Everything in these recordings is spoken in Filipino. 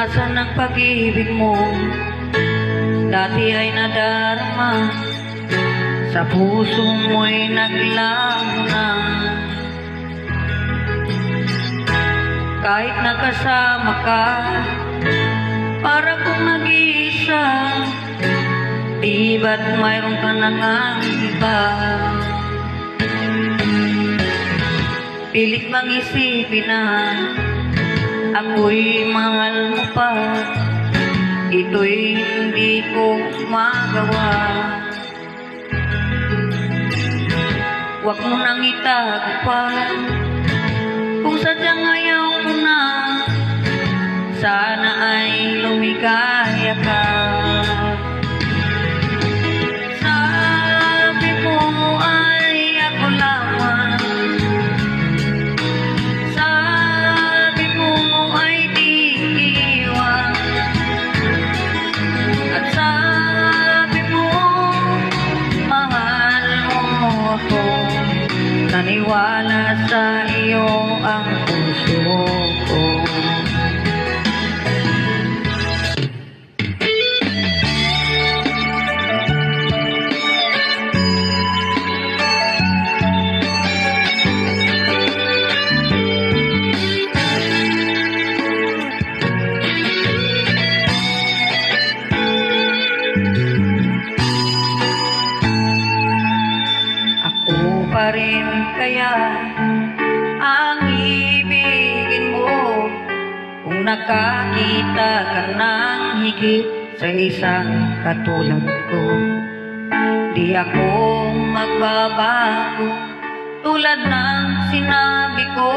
Nasaan ang pag-ibig mo? Dati ay nadarama, sa puso mo'y naglaho na. Kahit nakasama ka, para kung nag-iisa, di ba't mayroon ka na ngang iba? Pilit bang isipin na ako'y mahal mo pa, ito'y hindi ko magawa. Huwag mo nang itago pa, kung sadyang ayaw mo na, sana ay lumikaya ka. Sabi mo ay ako lamang, sabi mo ay di iwan, at sabi mo mahal mo ako. Naniwala sa iyo ang puso ko. Ako pa rin kaya ang ibigin mo, kung nakakita ka ng higit sa isang katulad ko. Di ako magbabago, tulad ng sinabi ko,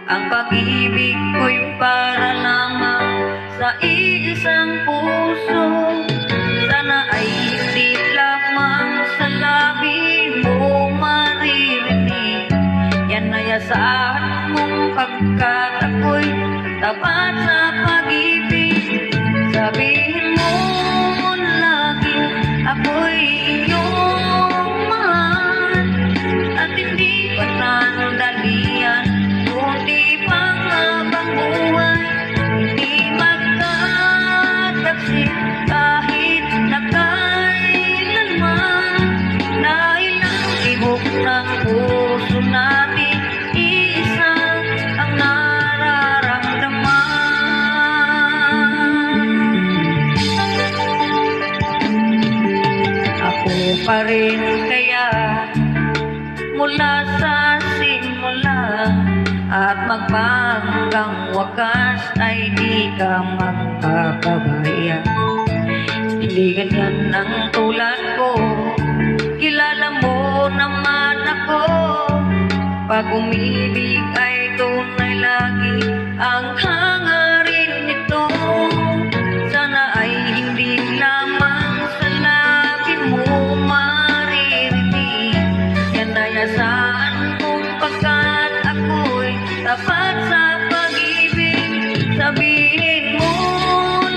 ang pag-ibig ko'y para lamang sa iisang puso. Sana ay hindi lamang sa labi mo maririnig yan na yasahan mong pagkat ako'y tapat sa pag-ibig. Sabihin mo lagi ako'y iyong mahal, at hindi panandalian kundi panghabang buhay. Hindi magkataksik kahit na kailanman, dahil ang tibok ng puso natin isa ang nararamdaman. Ako pa rin kaya mula sa simula, at magpahanggang wakas ay di ka magkakabaya. Hindi ganyan ang tulad ko, kilala mo naman ako. Pag umibig ay tunay lagi ang hangarin nito. Sana ay hindi lamang sa labi mo maririnig yan na yasahan mong pagkat ako'y tapat sa pag-ibig. Sabihin mo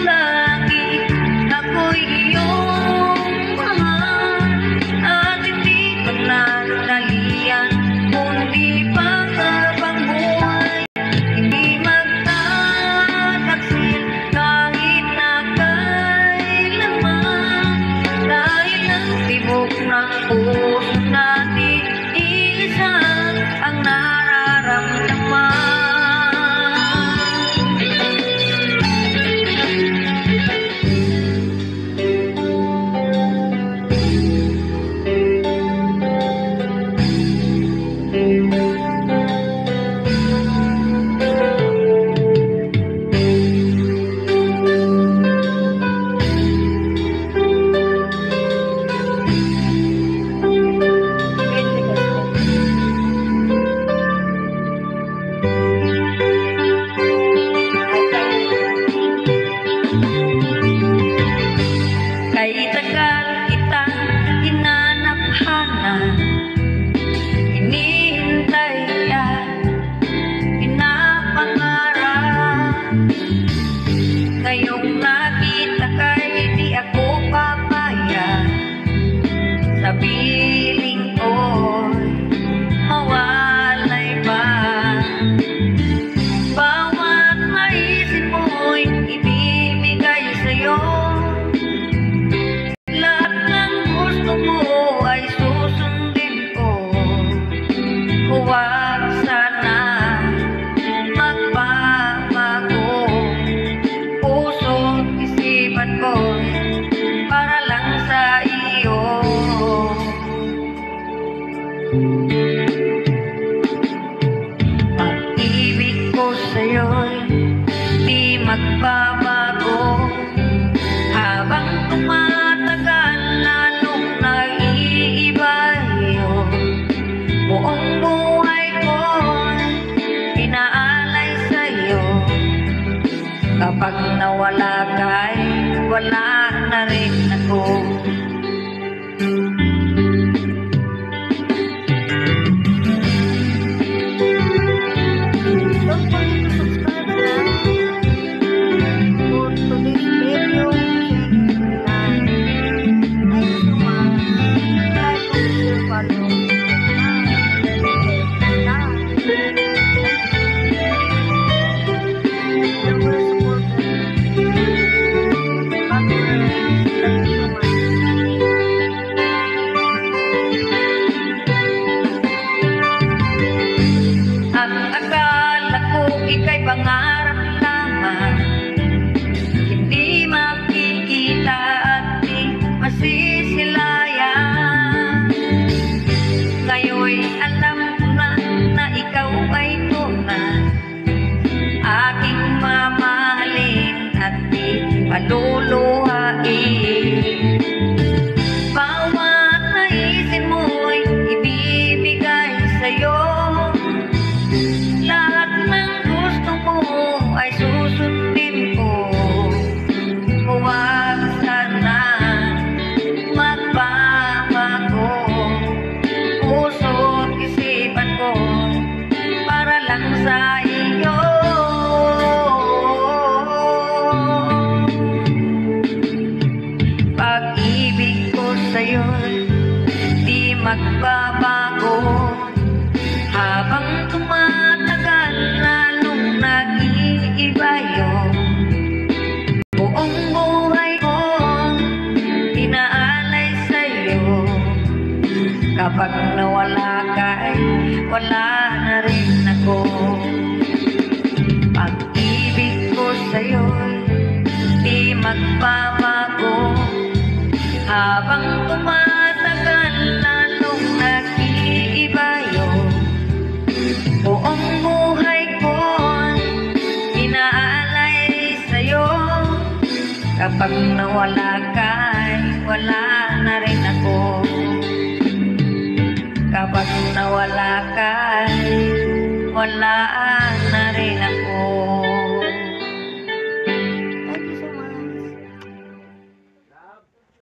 lagi ako'y iyong mahal, at hindi panandalian kundi panghabang huwag sana magbabago. Puso't isipan ko para lang sa iyo. Pag-ibig ko sa'yo'y di magbabago. Habang tumatagal lalong nag-iiba yun. Buong buhay ko inaalay sa'yo. Kapag nawala ka'y wala na rin ako. Ika'y pangarap lamang, hindi makikita at di masisilayan. Ngayon'y alam ko na ikaw ay tunay, aking mamahalin at di paluluhain. Bawat naisin mo'y ibibigay sa'yo. Lahat ng gusto mo ay susundin ko. Huwag sana magbabago. Puso't isipan ko para lang sa iyo. Pag-ibig ko sa'yo'y di magbabago. Habang tumatagal lalong nag-iiba yun. Buong buhay ko inaalay sa'yo. Kapag nawala ka'y wala na rin ako. Pag-ibig ko sa'yo'y di magbabago. Habang tumatagal lalong nag-iiba yun. Buong buhay ko inaalay sa'yo. Kapag nawala ka'y wala na rin ako. Kapag nawala ka'y wala